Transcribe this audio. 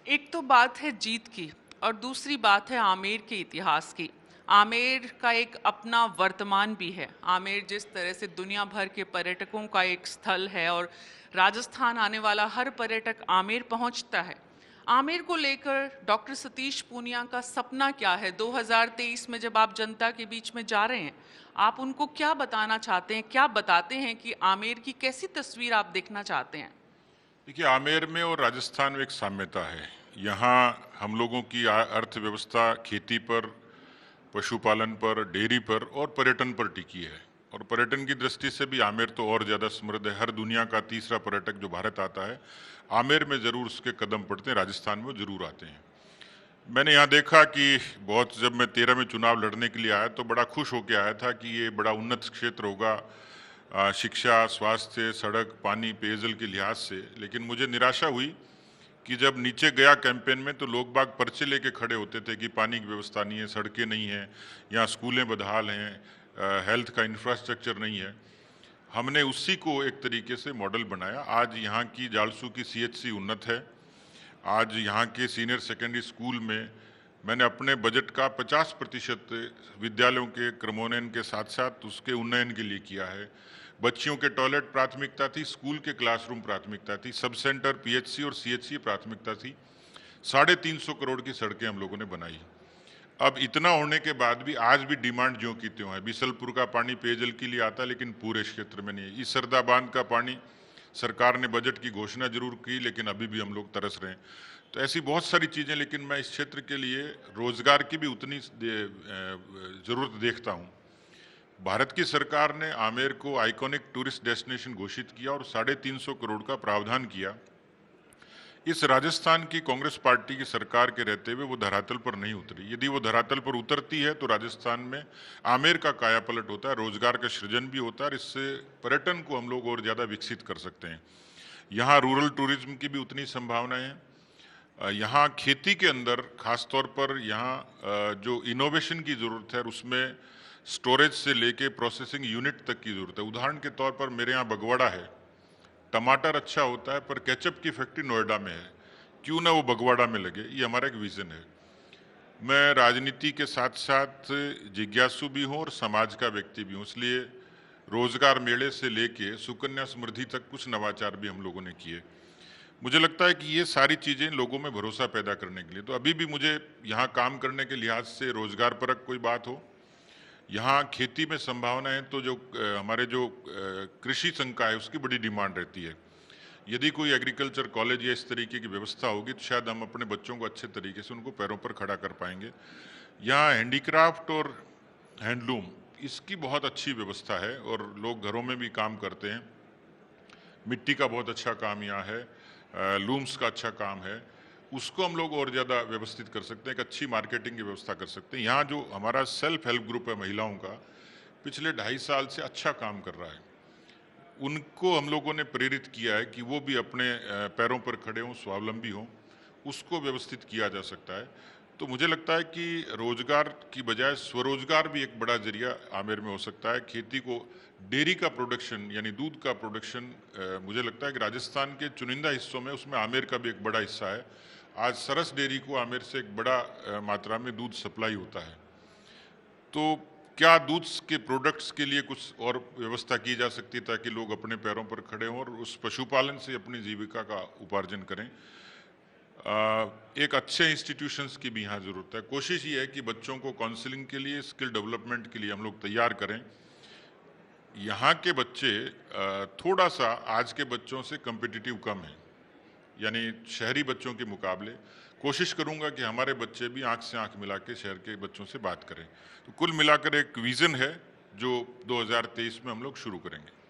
एक तो बात है जीत की और दूसरी बात है आमेर के इतिहास की। आमेर का एक अपना वर्तमान भी है। आमेर जिस तरह से दुनिया भर के पर्यटकों का एक स्थल है और राजस्थान आने वाला हर पर्यटक आमेर पहुंचता है। आमेर को लेकर डॉक्टर सतीश पूनिया का सपना क्या है? 2023 में जब आप जनता के बीच में जा रहे हैं, आप उनको क्या बताना चाहते हैं? क्या बताते हैं कि आमेर की कैसी तस्वीर आप देखना चाहते हैं? देखिए, आमेर में और राजस्थान में एक साम्यता है। यहाँ हम लोगों की अर्थव्यवस्था खेती पर, पशुपालन पर, डेयरी पर और पर्यटन पर टिकी है। और पर्यटन की दृष्टि से भी आमेर तो और ज़्यादा समृद्ध है। हर दुनिया का तीसरा पर्यटक जो भारत आता है, आमेर में ज़रूर उसके कदम पड़ते हैं, राजस्थान में वो ज़रूर आते हैं। मैंने यहाँ देखा कि बहुत जब मैं 13 में चुनाव लड़ने के लिए आया तो बड़ा खुश होकर आया था कि ये बड़ा उन्नत क्षेत्र होगा शिक्षा, स्वास्थ्य, सड़क, पानी, पेयजल के लिहाज से। लेकिन मुझे निराशा हुई कि जब नीचे गया कैंपेन में तो लोग बाग पर्चे लेके खड़े होते थे कि पानी की व्यवस्था नहीं है, सड़कें नहीं हैं, यहाँ स्कूलें बदहाल हैं, हेल्थ का इंफ्रास्ट्रक्चर नहीं है। हमने उसी को एक तरीके से मॉडल बनाया। आज यहाँ की जालसू की सीएचसी उन्नत है। आज यहाँ के सीनियर सेकेंडरी स्कूल में मैंने अपने बजट का 50% विद्यालयों के क्रमोन्नयन के साथ साथ उसके उन्नयन के लिए किया है। बच्चियों के टॉयलेट प्राथमिकता थी, स्कूल के क्लासरूम प्राथमिकता थी, सब सेंटर, पीएचसी और सीएचसी प्राथमिकता थी। 350 करोड़ की सड़कें हम लोगों ने बनाई। अब इतना होने के बाद भी आज भी डिमांड ज्यों की त्यों है। बिसलपुर का पानी पेयजल के लिए आता है लेकिन पूरे क्षेत्र में नहीं है। इस सरदा बांध का पानी सरकार ने बजट की घोषणा जरूर की लेकिन अभी भी हम लोग तरस रहे हैं। तो ऐसी बहुत सारी चीजें, लेकिन मैं इस क्षेत्र के लिए रोजगार की भी उतनी जरूरत देखता हूं। भारत की सरकार ने आमेर को आइकॉनिक टूरिस्ट डेस्टिनेशन घोषित किया और 350 करोड़ का प्रावधान किया। इस राजस्थान की कांग्रेस पार्टी की सरकार के रहते हुए वो धरातल पर नहीं उतरी। यदि वो धरातल पर उतरती है तो राजस्थान में आमेर का कायापलट होता है, रोजगार का सृजन भी होता है और इससे पर्यटन को हम लोग और ज्यादा विकसित कर सकते हैं। यहाँ रूरल टूरिज्म की भी उतनी संभावनाएं हैं। यहाँ खेती के अंदर खासतौर पर यहाँ जो इनोवेशन की जरूरत है उसमें स्टोरेज से लेके प्रोसेसिंग यूनिट तक की जरूरत है। उदाहरण के तौर पर मेरे यहाँ बगवाड़ा है, टमाटर अच्छा होता है पर केचप की फैक्ट्री नोएडा में है, क्यों ना वो बगवाड़ा में लगे। ये हमारा एक विजन है। मैं राजनीति के साथ साथ जिज्ञासु भी हूँ और समाज का व्यक्ति भी हूँ, इसलिए रोजगार मेले से लेके सुकन्या समृद्धि तक कुछ नवाचार भी हम लोगों ने किए। मुझे लगता है कि ये सारी चीजें लोगों में भरोसा पैदा करने के लिए, तो अभी भी मुझे यहाँ काम करने के लिहाज से रोजगार परक कोई बात हो, यहाँ खेती में संभावना है तो जो हमारे जो कृषि संकाय है उसकी बड़ी डिमांड रहती है। यदि कोई एग्रीकल्चर कॉलेज या इस तरीके की व्यवस्था होगी तो शायद हम अपने बच्चों को अच्छे तरीके से उनको पैरों पर खड़ा कर पाएंगे। यहाँ हैंडीक्राफ्ट और हैंडलूम इसकी बहुत अच्छी व्यवस्था है और लोग घरों में भी काम करते हैं। मिट्टी का बहुत अच्छा काम यहाँ है, लूम्स का अच्छा काम है, उसको हम लोग और ज़्यादा व्यवस्थित कर सकते हैं, एक अच्छी मार्केटिंग की व्यवस्था कर सकते हैं। यहाँ जो हमारा सेल्फ हेल्प ग्रुप है महिलाओं का, पिछले 2.5 साल से अच्छा काम कर रहा है। उनको हम लोगों ने प्रेरित किया है कि वो भी अपने पैरों पर खड़े हों, स्वावलंबी हों, उसको व्यवस्थित किया जा सकता है। तो मुझे लगता है कि रोजगार की बजाय स्वरोजगार भी एक बड़ा जरिया आमेर में हो सकता है। खेती को, डेयरी का प्रोडक्शन यानी दूध का प्रोडक्शन, मुझे लगता है कि राजस्थान के चुनिंदा हिस्सों में उसमें आमेर का भी एक बड़ा हिस्सा है। आज सरस डेयरी को आमेर से एक बड़ा मात्रा में दूध सप्लाई होता है। तो क्या दूध के प्रोडक्ट्स के लिए कुछ और व्यवस्था की जा सकती है ताकि लोग अपने पैरों पर खड़े हों और उस पशुपालन से अपनी जीविका का उपार्जन करें। एक अच्छे इंस्टीट्यूशंस की भी यहाँ ज़रूरत है। कोशिश ये है कि बच्चों को काउंसलिंग के लिए, स्किल डेवलपमेंट के लिए हम लोग तैयार करें। यहाँ के बच्चे थोड़ा सा आज के बच्चों से कम्पिटिटिव कम हैं, यानी शहरी बच्चों के मुकाबले। कोशिश करूंगा कि हमारे बच्चे भी आंख से आंख मिला के शहर के बच्चों से बात करें। तो कुल मिलाकर एक विजन है जो 2023 में हम लोग शुरू करेंगे।